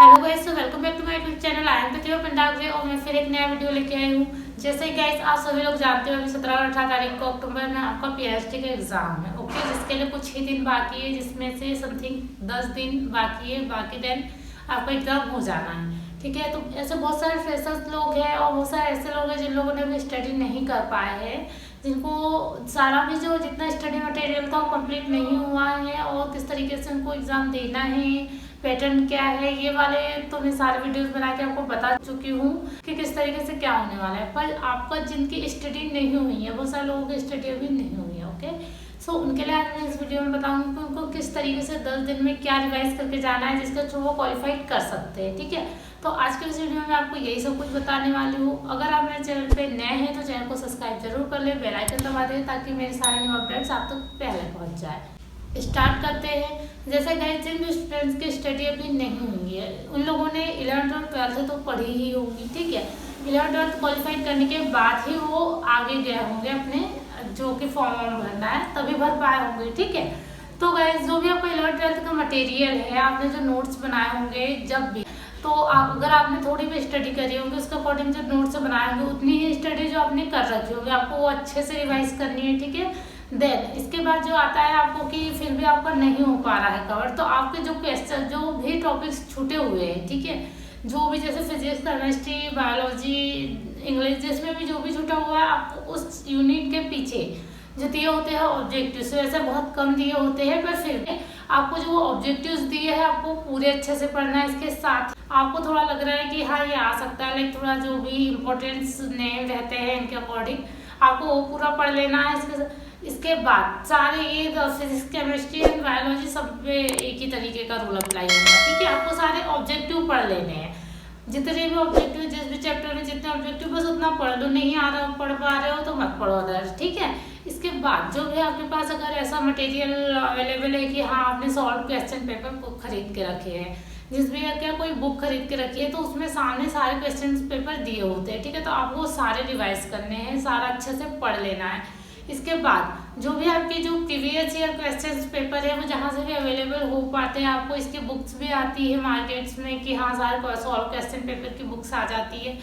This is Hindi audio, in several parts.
Hello guys, so welcome back to my YouTube channel. I am Pratibha Pandagre और मैं फिर एक नया वीडियो लेके आई हूँ। जैसे गाइस आप सभी लोग जानते हो, अभी 17 और 18 तारीख को अक्टूबर में आपका पीएचडी का एग्जाम है। ओके, जिसके लिए कुछ ही दिन बाकी है, जिसमें से समथिंग 10 दिन बाकी है। बाकी दिन आपका एग्जाम हो जाना है। ठीक है, तो ऐसे बहुत सारे फ्रेशर्स लोग हैं और बहुत सारे ऐसे लोग हैं जिन लोगों ने अभी स्टडी नहीं कर पाए हैं, जिनको सारा भी जो जितना स्टडी मटेरियल था वो कंप्लीट नहीं हुआ है और किस तरीके से उनको एग्जाम देना है, पैटर्न क्या है, ये वाले तो मैं सारे वीडियोस बना के आपको बता चुकी हूँ कि किस तरीके से क्या होने वाला है। पर आपका जिनकी स्टडी नहीं हुई है, बहुत सारे लोगों की स्टडी अभी नहीं हुई है। ओके, सो उनके लिए आज मैं इस वीडियो में बताऊंगी कि उनको किस तरीके से 10 दिन में क्या रिवाइज करके जाना है, जिसके थ्रू वो क्वालिफाइड कर सकते हैं। ठीक है, तो आज के इस वीडियो में आपको यही सब कुछ बताने वाली हूँ। अगर आप मेरे चैनल पे नए हैं तो चैनल को सब्सक्राइब जरूर कर ले, बेल आइकन दबा दें ताकि मेरे सारे न्यू अपडेट्स आप तक पहले पहुँच जाए। स्टार्ट करते हैं। जैसे गाइस, जिन भी स्टूडेंट्स की स्टडी अभी नहीं हुई है, उन लोगों ने 11th और 12th तो पढ़ी ही होगी। ठीक है, 11th 12th क्वालिफाइड करने के बाद ही वो आगे गए होंगे अपने जो कि फॉर्म भरना है, तभी भर पाए होंगे। ठीक है, तो गाइस जो भी आपका 11th 12th का मटेरियल है, आपने जो नोट्स बनाए होंगे, जब भी तो अगर आपने थोड़ी भी स्टडी करी होगी उसके अकॉर्डिंग जो नोट्स बनाए होंगे, उतनी ही स्टडी जो आपने कर रखी होगी आपको वो अच्छे से रिवाइज करनी है। ठीक है, देन इसके बाद जो आता है आपको कि फिर भी आपका नहीं हो पा रहा है कवर, तो आपके जो क्वेश्चन जो भी टॉपिक्स छूटे हुए हैं, ठीक है, जो भी जैसे फिजिक्स, केमिस्ट्री, बायोलॉजी, इंग्लिश, जिसमें भी जो भी छूटा हुआ है, आपको उस यूनिट के पीछे जो दिए होते हैं ऑब्जेक्टिव्स, वैसे बहुत कम दिए होते हैं, पर फिर भी आपको जो ऑब्जेक्टिव्स दिए हैं आपको पूरे अच्छे से पढ़ना है। इसके साथ आपको थोड़ा लग रहा है कि हाँ ये आ सकता है, लाइक थोड़ा जो भी इम्पोर्टेंस नेम रहते हैं इनके अकॉर्डिंग आपको वो पूरा पढ़ लेना है। इसके बाद सारे ये फिजिक्स, केमिस्ट्री एंड बायोलॉजी सब पे एक ही तरीके का रूल अप्लाई होगा। ठीक है, आपको सारे ऑब्जेक्टिव पढ़ लेने हैं, जितने भी ऑब्जेक्टिव, जिस भी चैप्टर में जितने ऑब्जेक्टिव बस उतना पढ़ लो। नहीं आ रहा पढ़ पा रहे हो तो मत पढ़ो अदर। ठीक है, इसके बाद जो भी आपके पास अगर ऐसा मटेरियल अवेलेबल है कि हाँ आपने सॉल्व क्वेश्चन पेपर बुक खरीद के रखे हैं, जिस भी क्या कोई बुक खरीद के रखी है तो उसमें सामने सारे क्वेश्चन पेपर दिए होते हैं। ठीक है, तो आपको सारे रिवाइज करने हैं, सारा अच्छे से पढ़ लेना है। इसके बाद जो भी आपके जो प्रीवियस ईयर क्वेश्चन पेपर है वो जहाँ से भी अवेलेबल हो पाते हैं, आपको इसकी बुक्स भी आती है मार्केट्स में कि हाँ सारे सॉल्व क्वेश्चन पेपर की बुक्स आ जाती है,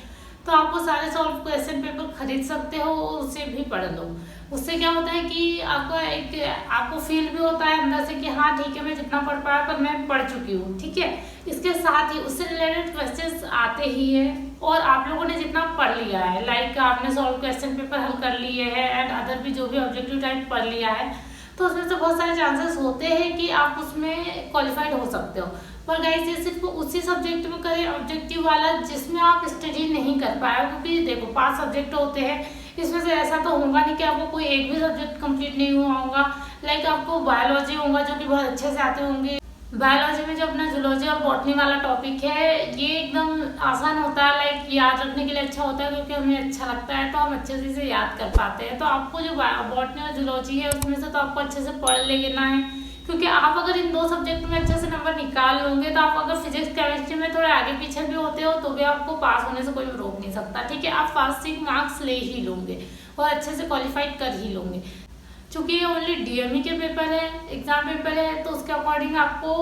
तो आपको सारे सॉल्व क्वेश्चन पेपर खरीद सकते हो, उससे भी पढ़ लो। उससे क्या होता है कि आपको फील भी होता है अंदर से कि हाँ ठीक है मैं जितना पढ़ पाया पर मैं पढ़ चुकी हूँ। ठीक है, इसके साथ ही उससे रिलेटेड क्वेश्चंस आते ही है और आप लोगों ने जितना पढ़ लिया है, लाइक आपने सॉल्व क्वेश्चन पेपर हल कर लिए हैं एंड अदर भी जो भी ऑब्जेक्टिव टाइप पढ़ लिया है, तो उसमें से बहुत सारे चांसेस होते हैं कि आप उसमें क्वालिफाइड हो सकते हो। पर गाइस ये सिर्फ उसी सब्जेक्ट में करें ऑब्जेक्टिव वाला जिसमें आप स्टडी नहीं कर पाए, क्योंकि देखो 5 सब्जेक्ट होते हैं, इसमें से ऐसा तो होगा नहीं कि आपको कोई एक भी सब्जेक्ट कंप्लीट नहीं हुआ होगा। लाइक आपको बायोलॉजी होगा जो कि बहुत अच्छे से आते होंगे। बायोलॉजी में जो अपना जूलॉजी और बॉटनी वाला टॉपिक है ये एकदम आसान होता है, लाइक याद रखने के लिए अच्छा होता है, क्योंकि हमें अच्छा लगता है तो हम अच्छे से इसे याद कर पाते हैं। तो आपको जो बॉटनी और जूलॉजी है उसमें से तो आपको अच्छे से पढ़ लेना है, क्योंकि आप अगर इन 2 सब्जेक्ट में अच्छे से नंबर निकाल लोगे तो आप अगर फिजिक्स, केमिस्ट्री में थोड़े आगे पीछे भी होते हो तो भी आपको पास होने से कोई रोक नहीं सकता। ठीक है, आप पासिंग मार्क्स ले ही लोगे और अच्छे से क्वालिफाइड कर ही लोगे। चूंकि ये ओनली डीएमई के पेपर है, एग्जाम पेपर है, तो उसके अकॉर्डिंग आपको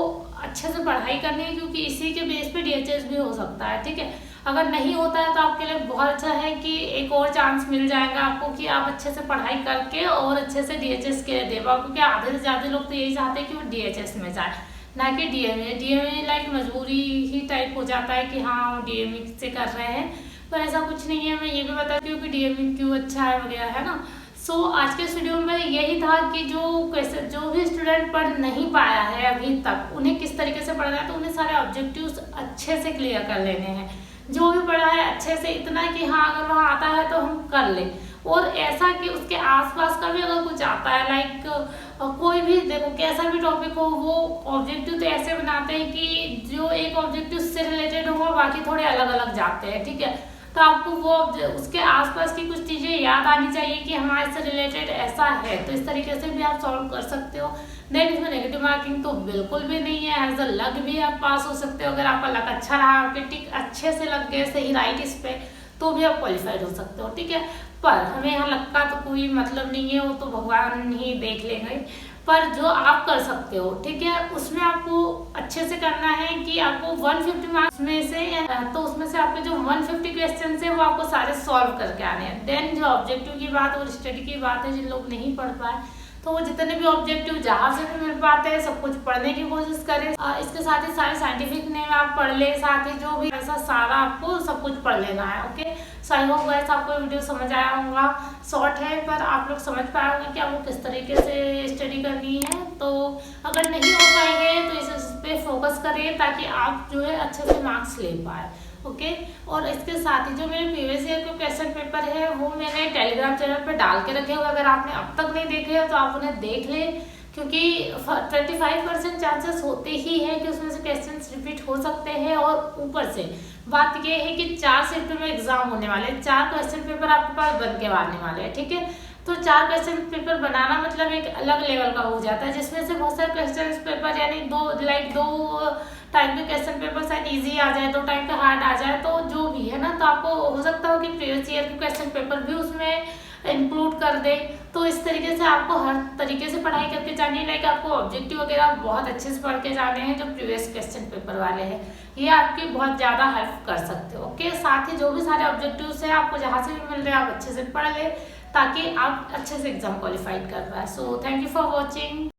अच्छे से पढ़ाई करनी है, क्योंकि इसी के बेस पे डीएचएस भी हो सकता है। ठीक है, अगर नहीं होता है तो आपके लिए बहुत अच्छा है कि एक और चांस मिल जाएगा आपको कि आप अच्छे से पढ़ाई करके और अच्छे से डीएचएस के लिए दे पाओ, क्योंकि आधे से ज़्यादा लोग तो यही चाहते हैं कि वो डीएचएस में जाए, ना कि डीएमई। डीएमई लाइक मजबूरी ही टाइप हो जाता है कि हाँ वो डीएमई से कर रहे हैं, पर ऐसा कुछ नहीं है। मैं ये भी बताती हूँ कि डीएमई क्यों अच्छा है वगैरह, है ना। सो आज के इस वीडियो में यही था कि जो भी स्टूडेंट पढ़ नहीं पाया है अभी तक, उन्हें किस तरीके से पढ़ना है, तो उन्हें सारे ऑब्जेक्टिव्स अच्छे से क्लियर कर लेने हैं। जो भी पढ़ा है अच्छे से, इतना कि हाँ अगर वहाँ आता है तो हम कर ले, और ऐसा कि उसके आसपास का भी अगर कुछ आता है, लाइक कोई भी देखो कैसा भी टॉपिक हो, वो ऑब्जेक्टिव तो ऐसे बनाते हैं कि जो एक ऑब्जेक्टिव से रिलेटेड होगा बाकी थोड़े अलग अलग जाते हैं। ठीक है, तो आपको वो उसके आसपास की कुछ चीजें याद आनी चाहिए कि हमारे इससे रिलेटेड ऐसा है, तो इस तरीके से भी आप सॉल्व कर सकते हो। देन इसमें नेगेटिव मार्किंग तो बिल्कुल भी नहीं है, एज अ लक भी आप पास हो सकते हो। अगर आपका लक अच्छा रहा, आपके टिक अच्छे से लग गए सही राइट इस पे, तो भी आप क्वालिफाइड हो सकते हो। ठीक है, पर हमें यहाँ लक का तो कोई मतलब नहीं है, वो तो भगवान ही देख लेंगे। पर जो आप कर सकते हो, ठीक है, उसमें आपको अच्छे से करना है कि आपको 150 मार्क्स में से तो उसमें से आपके जो 150 क्वेश्चन है वो आपको सारे सॉल्व करके आने हैं। देन जो ऑब्जेक्टिव की बात और स्टडी की बात है, जिन लोग नहीं पढ़ पाए तो वो जितने भी ऑब्जेक्टिव जहाँ से भी मिल पाते हैं सब कुछ पढ़ने की कोशिश करें। इसके साथ ही सारे साइंटिफिक नेम आप पढ़ ले, साथ ही जो भी ऐसा सारा आपको सब कुछ पढ़ लेना है। Okay, so I hope guys आपको वीडियो समझ आया होगा। शॉर्ट है पर आप लोग समझ पाए होंगे कि आपको किस तरीके से स्टडी करनी है। तो अगर नहीं हो पाएंगे तो इस पे फोकस करिए ताकि आप जो है अच्छे से मार्क्स ले पाए। ओके, और इसके साथ ही जो मेरे प्रीवियस ईयर के क्वेश्चन पेपर है वो मैंने टेलीग्राम चैनल पे डाल के रखे हुए, अगर आपने अब तक नहीं देखे हो तो आप उन्हें देख लें, क्योंकि 25% चांसेस होते ही है कि उसमें से क्वेश्चन रिपीट हो सकते हैं। और ऊपर से बात यह है कि 4 शिफ्ट में एग्जाम होने वाले हैं, 4 क्वेश्चन पेपर आपके पास बन के आने वाले हैं, ठीक है। तो 4 क्वेश्चन पेपर बनाना मतलब एक अलग लेवल का हो जाता है, जिसमें से बहुत सारे क्वेश्चन पेपर यानी दो टाइप के क्वेश्चन पेपर शायद इजी आ जाए, 2 टाइप का हार्ड आ जाए, तो जो भी है ना, तो आपको हो सकता हो कि प्रीवियस ईयर के क्वेश्चन पेपर भी उसमें इंक्लूड कर दे। तो इस तरीके से आपको हर तरीके से पढ़ाई करके जानी है, लाइक आपको ऑब्जेक्टिव वगैरह बहुत अच्छे से पढ़ के जाने हैं जो प्रीवियस क्वेश्चन पेपर वाले हैं, ये आपकी बहुत ज़्यादा हेल्प कर सकते हो। ओके, साथ ही जो भी सारे ऑब्जेक्टिव्स हैं आपको जहाँ से भी मिल रहे हैं आप अच्छे से पढ़ ले ताकि आप अच्छे से एग्जाम क्वालिफाइड कर पाए। So thank you for watching.